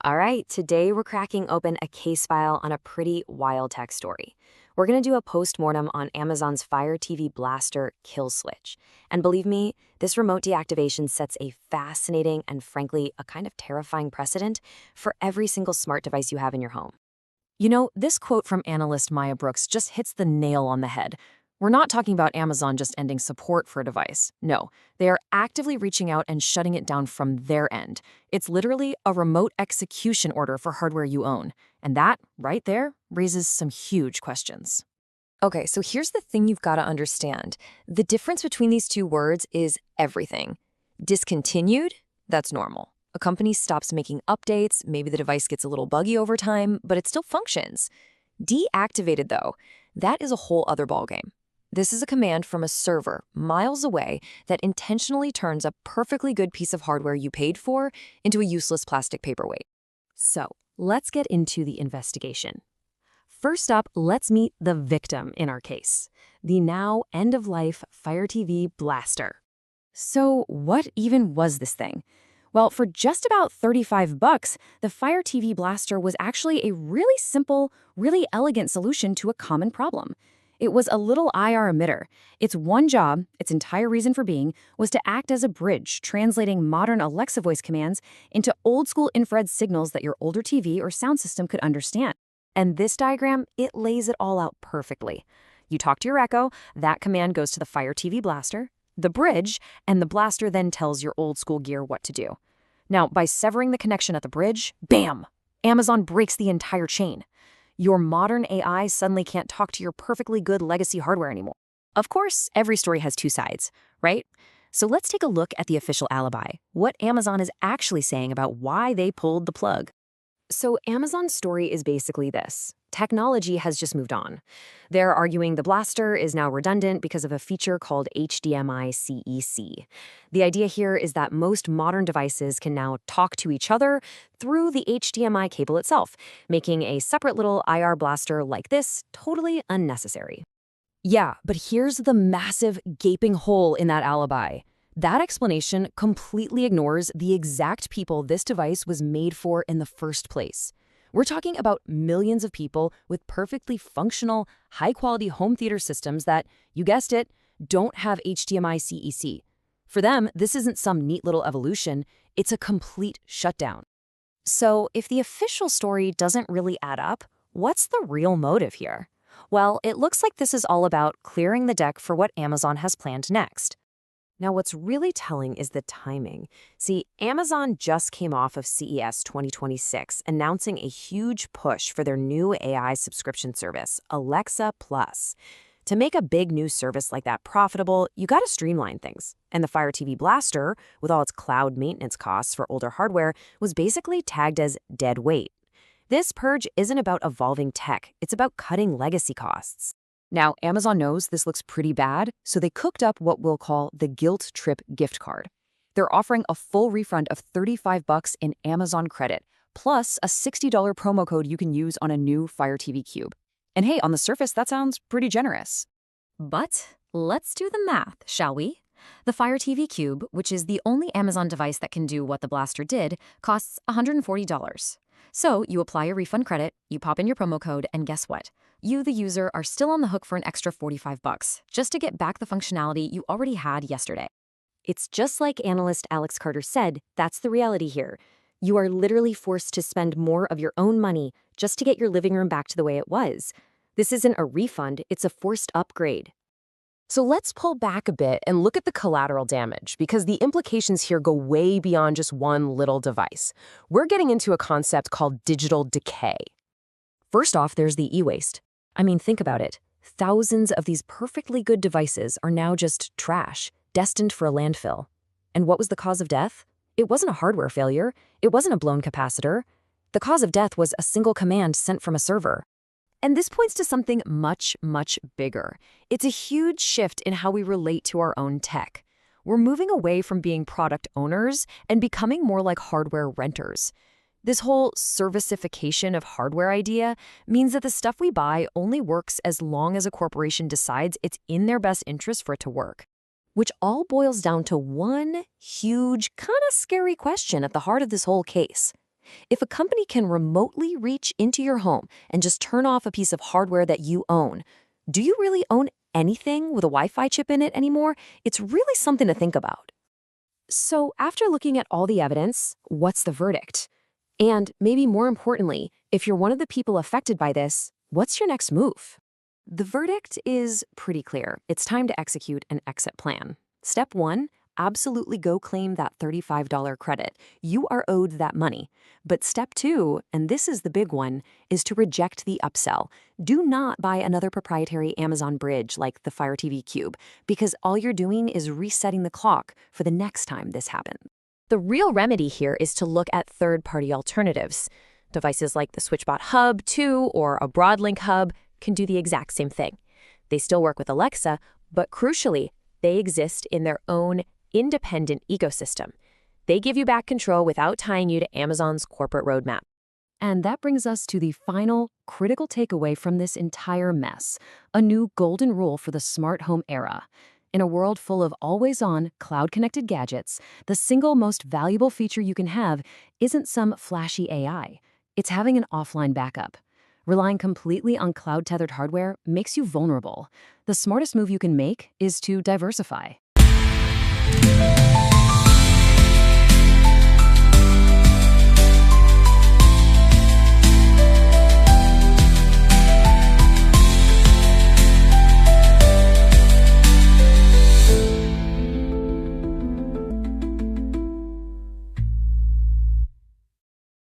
All right, today we're cracking open a case file on a pretty wild tech story. We're going to do a postmortem on Amazon's Fire TV Blaster kill switch. And believe me, this remote deactivation sets a fascinating and frankly, a kind of terrifying precedent for every single smart device you have in your home. You know, this quote from analyst Maya Brooks just hits the nail on the head. We're not talking about Amazon just ending support for a device. No, they are actively reaching out and shutting it down from their end. It's literally a remote execution order for hardware you own. And that, right there, raises some huge questions. Okay, so here's the thing you've got to understand. The difference between these two words is everything. Discontinued, that's normal. A company stops making updates, maybe the device gets a little buggy over time, but it still functions. Deactivated, though, that is a whole other ballgame. This is a command from a server miles away that intentionally turns a perfectly good piece of hardware you paid for into a useless plastic paperweight. So, let's get into the investigation. First up, let's meet the victim in our case, the now end-of-life Fire TV Blaster. So, what even was this thing? Well, for just about $35, the Fire TV Blaster was actually a really simple, really elegant solution to a common problem. It was a little IR emitter. Its one job, its entire reason for being, was to act as a bridge, translating modern Alexa voice commands into old-school infrared signals that your older TV or sound system could understand. And this diagram, it lays it all out perfectly. You talk to your Echo, that command goes to the Fire TV Blaster, the bridge, and the blaster then tells your old-school gear what to do. Now, by severing the connection at the bridge, bam! Amazon breaks the entire chain. Your modern AI suddenly can't talk to your perfectly good legacy hardware anymore. Of course, every story has two sides, right? So let's take a look at the official alibi, what Amazon is actually saying about why they pulled the plug. So Amazon's story is basically this. Technology has just moved on. They're arguing the blaster is now redundant because of a feature called HDMI CEC. The idea here is that most modern devices can now talk to each other through the HDMI cable itself, making a separate little IR blaster like this totally unnecessary. Yeah, but here's the massive gaping hole in that alibi. That explanation completely ignores the exact people this device was made for in the first place. We're talking about millions of people with perfectly functional, high-quality home theater systems that, you guessed it, don't have HDMI CEC. For them, this isn't some neat little evolution, it's a complete shutdown. So if the official story doesn't really add up, what's the real motive here? Well, it looks like this is all about clearing the deck for what Amazon has planned next. Now, what's really telling is the timing. See, Amazon just came off of CES 2026, announcing a huge push for their new AI subscription service, Alexa Plus. To make a big new service like that profitable, you got to streamline things. And the Fire TV Blaster, with all its cloud maintenance costs for older hardware, was basically tagged as dead weight. This purge isn't about evolving tech, it's about cutting legacy costs. Now, Amazon knows this looks pretty bad, so they cooked up what we'll call the Guilt Trip gift card. They're offering a full refund of $35 in Amazon credit, plus a $60 promo code you can use on a new Fire TV Cube. And hey, on the surface, that sounds pretty generous. But let's do the math, shall we? The Fire TV Cube, which is the only Amazon device that can do what the Blaster did, costs $140. So you apply your refund credit, you pop in your promo code, and guess what? You, the user, are still on the hook for an extra $45, just to get back the functionality you already had yesterday. It's just like analyst Alex Carter said, that's the reality here. You are literally forced to spend more of your own money just to get your living room back to the way it was. This isn't a refund, it's a forced upgrade. So let's pull back a bit and look at the collateral damage, because the implications here go way beyond just one little device. We're getting into a concept called digital decay. First off, there's the e-waste. I mean, think about it. Thousands of these perfectly good devices are now just trash, destined for a landfill. And what was the cause of death? It wasn't a hardware failure. It wasn't a blown capacitor. The cause of death was a single command sent from a server. And this points to something much, much bigger. It's a huge shift in how we relate to our own tech. We're moving away from being product owners and becoming more like hardware renters. This whole servicification of hardware idea means that the stuff we buy only works as long as a corporation decides it's in their best interest for it to work. Which all boils down to one huge, kind of scary question at the heart of this whole case. If a company can remotely reach into your home and just turn off a piece of hardware that you own, do you really own anything with a Wi-Fi chip in it anymore? It's really something to think about. So, after looking at all the evidence, what's the verdict? And maybe more importantly, if you're one of the people affected by this, what's your next move? The verdict is pretty clear. It's time to execute an exit plan. Step 1, absolutely go claim that $35 credit. You are owed that money. But step 2, and this is the big one, is to reject the upsell. Do not buy another proprietary Amazon bridge like the Fire TV Cube, because all you're doing is resetting the clock for the next time this happens. The real remedy here is to look at third-party alternatives. Devices like the SwitchBot Hub 2 or a Broadlink Hub can do the exact same thing. They still work with Alexa, but crucially, they exist in their own independent ecosystem. They give you back control without tying you to Amazon's corporate roadmap. And that brings us to the final critical takeaway from this entire mess, a new golden rule for the smart home era. In a world full of always-on, cloud-connected gadgets, the single most valuable feature you can have isn't some flashy AI. It's having an offline backup. Relying completely on cloud-tethered hardware makes you vulnerable. The smartest move you can make is to diversify.